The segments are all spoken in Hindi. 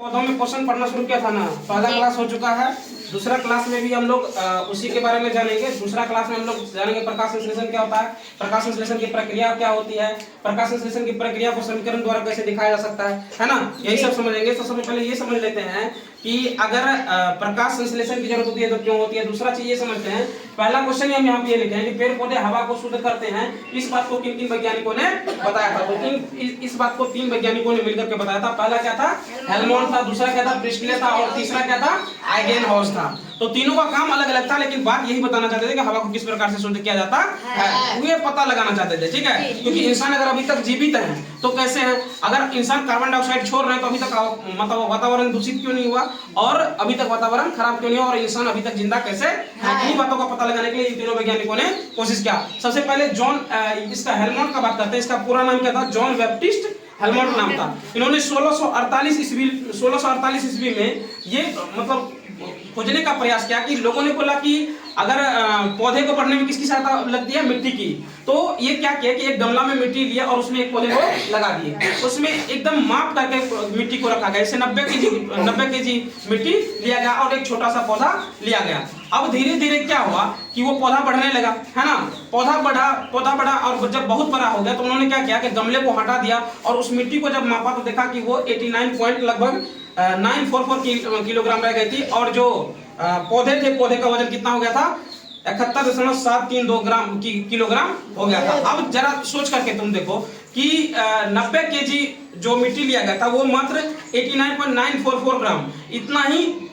पौधों में क्वेश्चन पढ़ना शुरू किया था ना, पहला क्लास हो चुका है। दूसरा क्लास में भी हम लोग उसी के बारे में जानेंगे। दूसरा क्लास में हम लोग जानेंगे प्रकाश संश्लेषण क्या होता है, प्रकाश संश्लेषण की प्रक्रिया क्या होती है, प्रकाश संश्लेषण की प्रक्रिया को समीकरण द्वारा कैसे दिखाया जा सकता है ना, यही सब समझेंगे। तो सबसे पहले ये समझ लेते हैं कि अगर प्रकाश संश्लेषण की जरूरत होती है तो क्यों होती है। दूसरा चीज ये समझते हैं, पहला क्वेश्चन हम यहाँ पे ये लिखे हैं कि पेड़ पौधे हवा को शुद्ध करते हैं। इस बात को किन किन वैज्ञानिकों ने बताया था, तो इस बात को 3 वैज्ञानिकों ने मिलकर के बताया था। पहला क्या था, हेल्महोल्ट्ज था, दूसरा क्या था, प्रिस्टले था, और तीसरा क्या था, आइगेनहॉर्स था। तो तीनों का काम अलग अलग था, लेकिन बात यही बताना चाहते थे कि हवा को किस प्रकार से शुद्ध किया जाता है, ये पता लगाना चाहते थे। ठीक है, क्योंकि इंसान अगर अभी तक जीवित है तो कैसे है, अगर इंसान कार्बन डाइऑक्साइड छोड़ रहे हैं तो अभी तक मतलब वातावरण दूषित क्यों नहीं हुआ, और अभी तक वातावरण खराब क्यों नहीं हुआ, और इंसान अभी तक जिंदा कैसे है, इन्हीं बातों का पता लगाने के लिए इन तीनों वैज्ञानिकों ने कोशिश किया। सबसे पहले जॉन इसका हेल्महोल्ट्ज का बात करते हैं। इसका पूरा नाम क्या था, जॉन बैप्टिस्ट हेल्महोल्ट्ज नाम था। इन्होंने 1648 ईस्वी में ये मतलब खोजने का प्रयास किया कि लोगों ने बोला कि अगर पौधे को बढ़ने में किसकी सहायता लगती है, मिट्टी की। तो ये क्या किया कि एक गमला में मिट्टी लिया और उसमें एक पौधे को लगा दिए, उसमें एकदम माप करके मिट्टी को रखा गया। जैसे 90 केजी मिट्टी लिया गया और एक छोटा सा पौधा लिया गया। अब धीरे धीरे क्या हुआ कि वो पौधा बढ़ने लगा, है ना, पौधा बढ़ा और जब बहुत बड़ा हो गया तो उन्होंने क्या किया कि गमले को हटा दिया और उस मिट्टी को जब मापा तो देखा कि वो 89 पॉइंट लगभग 944 किलोग्राम रह गई थी, और जो पौधे थे, पौधे का वजन कितना हो गया था, 71.732 किलोग्राम हो गया था। अब जरा सोच करके तुम देखो कि 90 केजी जो मिट्टी लिया गया था वो मात्र 89.944 ग्राम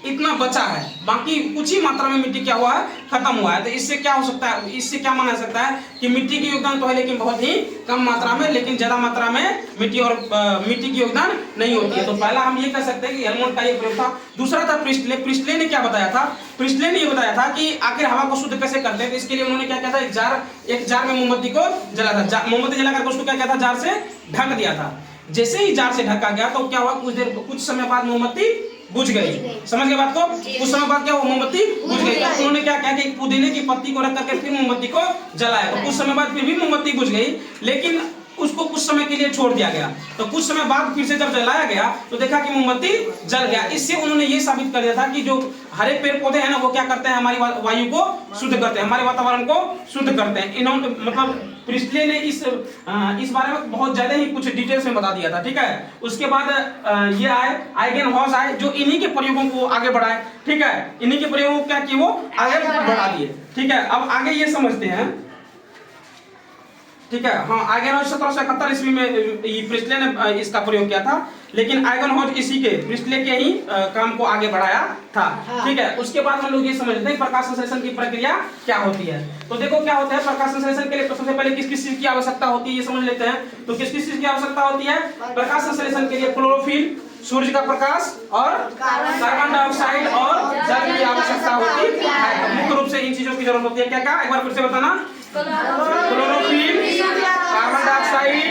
इतना बचा है, बाकी कुछ ही मात्रा में मिट्टी क्या हुआ है, खत्म हुआ है। तो इससे क्या हो सकता है, इससे क्या माना सकता है कि मिट्टी की योगदान तो है लेकिन बहुत ही कम मात्रा में, लेकिन ज्यादा मात्रा में मिट्टी की योगदान नहीं होती है। तो पहला हम ये कह सकते हैं कि हेल्महोल्ट्ज का ये प्रयोग था। दूसरा था प्रिस्टले ने क्या बताया था, प्रिस्टले ने ये बताया था कि आखिर हवा को शुद्ध कैसे करते हैं। तो इसके लिए उन्होंने क्या किया था, एक जार में मोमबत्ती को जला था, मोमबत्ती जला करके उसको क्या किया था, जार से ढक दिया था। जैसे ही जार से ढका गया तो क्या हुआ, कुछ समय बाद मोमबत्ती बुझ गई। समझ गए बात को, कुछ समय बाद क्या हुआ, मोमबत्ती बुझ गई। तो उन्होंने क्या किया कि पुदीने की पत्ती को रख करके फिर मोमबत्ती को जलाया। तो कुछ समय बाद फिर भी मोमबत्ती बुझ गई, लेकिन उसको कुछ समय के लिए छोड़ दिया गया। तो कुछ समय बाद फिर से जब जलाया गया तो देखा कि मोमबत्ती जल गया। इससे उन्होंने ये साबित कर दिया था कि जो हरे पेड़ पौधे हैं ना, वो क्या करते हैं, हमारी वायु को शुद्ध करते हैं, हमारे वातावरण को शुद्ध करते हैं। इन्होंने मतलब प्रिस्टले ने इस बारे में बहुत ज्यादा ही कुछ डिटेल्स में बता दिया था। ठीक है, उसके बाद ये आए आइगेनहॉर्स आए, जो इन्हीं के प्रयोगों को आगे बढ़ाए। ठीक है, इन्हीं के प्रयोगों को क्या किए, वो आगे बढ़ा दिए। ठीक है, अब आगे ये समझते हैं। ठीक है, हाँ, आइगेनहॉर्स 1771 ईस्वी में प्रिस्टले ने इसका प्रयोग किया था, लेकिन आइगेनहॉर्स इसी के प्रिस्टले के ही काम को आगे बढ़ाया था। ठीक है, उसके बाद हम लोग ये समझते हैं प्रकाश संश्लेषण की प्रक्रिया क्या होती है। तो देखो क्या होता है, प्रकाश संश्लेषण के लिए सबसे पहले किस किस चीज की आवश्यकता होती है ये समझ लेते हैं। तो किस किस चीज की आवश्यकता होती है प्रकाश संश्लेषण के लिए, क्लोरोफिल, सूर्य का प्रकाश और कार्बन डाइऑक्साइड और जल की आवश्यकता होती है। मुख्य रूप से इन चीजों की जरूरत होती है। क्या क्या, एक बार फिर से बताना, क्लोरोफिल, कार्बन डाइऑक्साइड,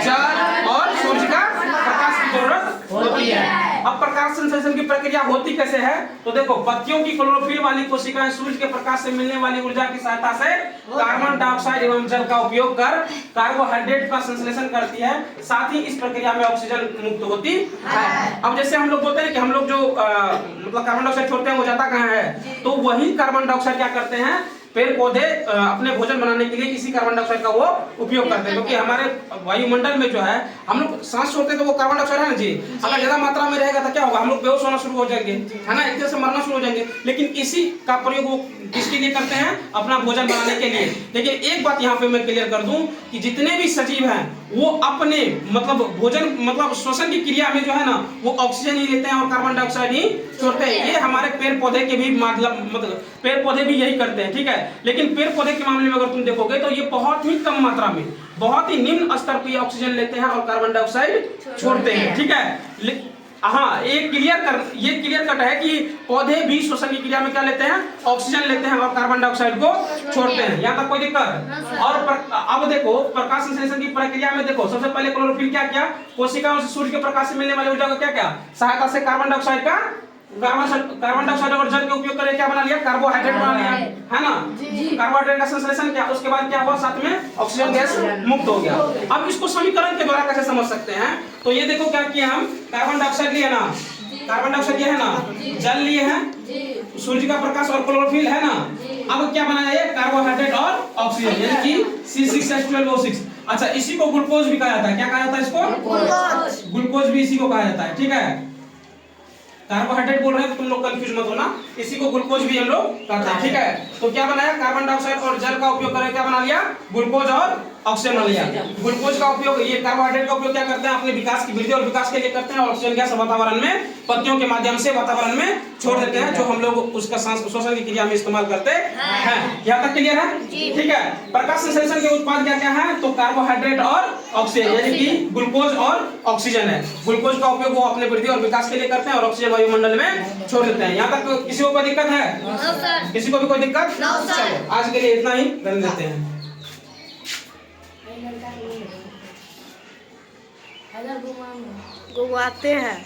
जल और सूर्य का प्रकाश की जरूरत होती है। अब प्रकाश संश्लेषण की प्रक्रिया होती कैसे है, तो देखो पत्तियों की क्लोरोफिल वाली कोशिकाएं सूर्य के प्रकाश से मिलने वाली ऊर्जा की सहायता से कार्बन डाइऑक्साइड एवं जल का उपयोग कर कार्बोहाइड्रेट का संश्लेषण करती है। साथ ही इस प्रक्रिया में ऑक्सीजन मुक्त होती है। अब जैसे हम लोग बोलते हैं कि हम लोग जो मतलब कार्बन डाइऑक्साइड छोड़ते हैं वो जाता कहाँ है, तो वही कार्बन डाइऑक्साइड क्या करते हैं, पेड़ पौधे अपने भोजन बनाने के लिए इसी कार्बन डाइऑक्साइड का वो उपयोग करते हैं। क्योंकि हमारे वायुमंडल में जो है हम लोग सांस छोड़ते हैं तो वो कार्बन डाइऑक्साइड है ना जी, अगर ज्यादा मात्रा में रहेगा तो क्या होगा, हम लोग बेहोश होना शुरू हो जाएंगे, है ना, एक तरह से मरना शुरू हो जाएंगे। लेकिन इसी का प्रयोग वो किसके लिए करते हैं, अपना भोजन बनाने के लिए। लेकिन एक बात यहाँ पे मैं क्लियर कर दूं कि जितने भी सजीव हैं वो अपने मतलब भोजन मतलब श्वसन की क्रिया में जो है ना वो ऑक्सीजन ही लेते हैं और कार्बन डाइऑक्साइड ही छोड़ते हैं। ये हमारे पेड़ पौधे के भी मतलब पेड़ पौधे भी यही करते हैं। ठीक है, लेकिन पेड़ पौधे के मामले में अगर तुम देखोगे तो ये बहुत ही कम मात्रा में, बहुत ही निम्न स्तर पर ऑक्सीजन लेते हैं और कार्बन डाइऑक्साइड छोड़ते हैं। ठीक है, हाँ, ये क्लियर कट है कि पौधे भी श्वसन की क्रिया में क्या लेते हैं, ऑक्सीजन लेते हैं और कार्बन डाइऑक्साइड को छोड़ते हैं। यहाँ तक कोई दिक्कत? और अब देखो प्रकाश संश्लेषण की प्रक्रिया में देखो सबसे पहले क्लोरोफिल क्या किया, कोशिकाओं से सूर्य के प्रकाश से मिलने वाली ऊर्जा को क्या क्या सहायता से कार्बन डाइऑक्साइड और जल के उपयोग करके क्या बना लिया, कार्बोहाइड्रेट बना लिया, है ना। कार्बोहाइड्रेट का संश्लेषण किया, उसके बाद क्या हुआ, साथ में ऑक्सीजन गैस मुक्त हो गया। अब इसको समीकरण के द्वारा कैसे समझ सकते हैं, तो ये देखो क्या किया हम, कार्बन डाइऑक्साइड लिया ना, कार्बन डाइऑक्साइड ये है ना, जल लिए हैं, सूर्य का प्रकाश और क्लोरोफिल है ना। अब क्या बनाया ये कार्बोहाइड्रेट और ऑक्सीजन, यानी कि C6H12O6। अच्छा, इसी को ग्लूकोज भी कहा जाता है। क्या कहा जाता है इसको? ग्लूकोज भी इसी को कहा जाता है। ठीक है, कार्बोहाइड्रेट बोल रहे हैं तो तुम लोग कंफ्यूज मत होना, इसी को ग्लूकोज भी हम लोग कहते हैं। ठीक है, तो क्या बनाया, कार्बन डाइऑक्साइड और जल का उपयोग करके क्या बना लिया, ग्लूकोज और ऑक्सीजन बना लिया। ग्लूकोज का उपयोग, ये कार्बोहाइड्रेट का उपयोग क्या करते हैं, अपने विकास की वृद्धि और विकास के लिए करते हैं, और ऑक्सीजन गैस वातावरण में पत्तियों के माध्यम से वातावरण में छोड़ देते हैं, जो हम लोग उसका श्वसन की क्रिया में इस्तेमाल करते हैं। यहाँ तक क्लियर है? ठीक है, प्रकाश संश्लेषण के उत्पाद क्या क्या है, तो कार्बोहाइड्रेट और ऑक्सीजन, यानी कि ग्लूकोज और ऑक्सीजन है। ग्लूकोज का उपयोग वो अपने वृद्धि और विकास के लिए करते हैं, और ऑक्सीजन वायुमंडल में छोड़ देते हैं। यहाँ तक किसी को कोई दिक्कत है? किसी को भी कोई दिक्कत? चलो, आज के लिए इतना ही, रहने देते हैं। घुमाते हैं।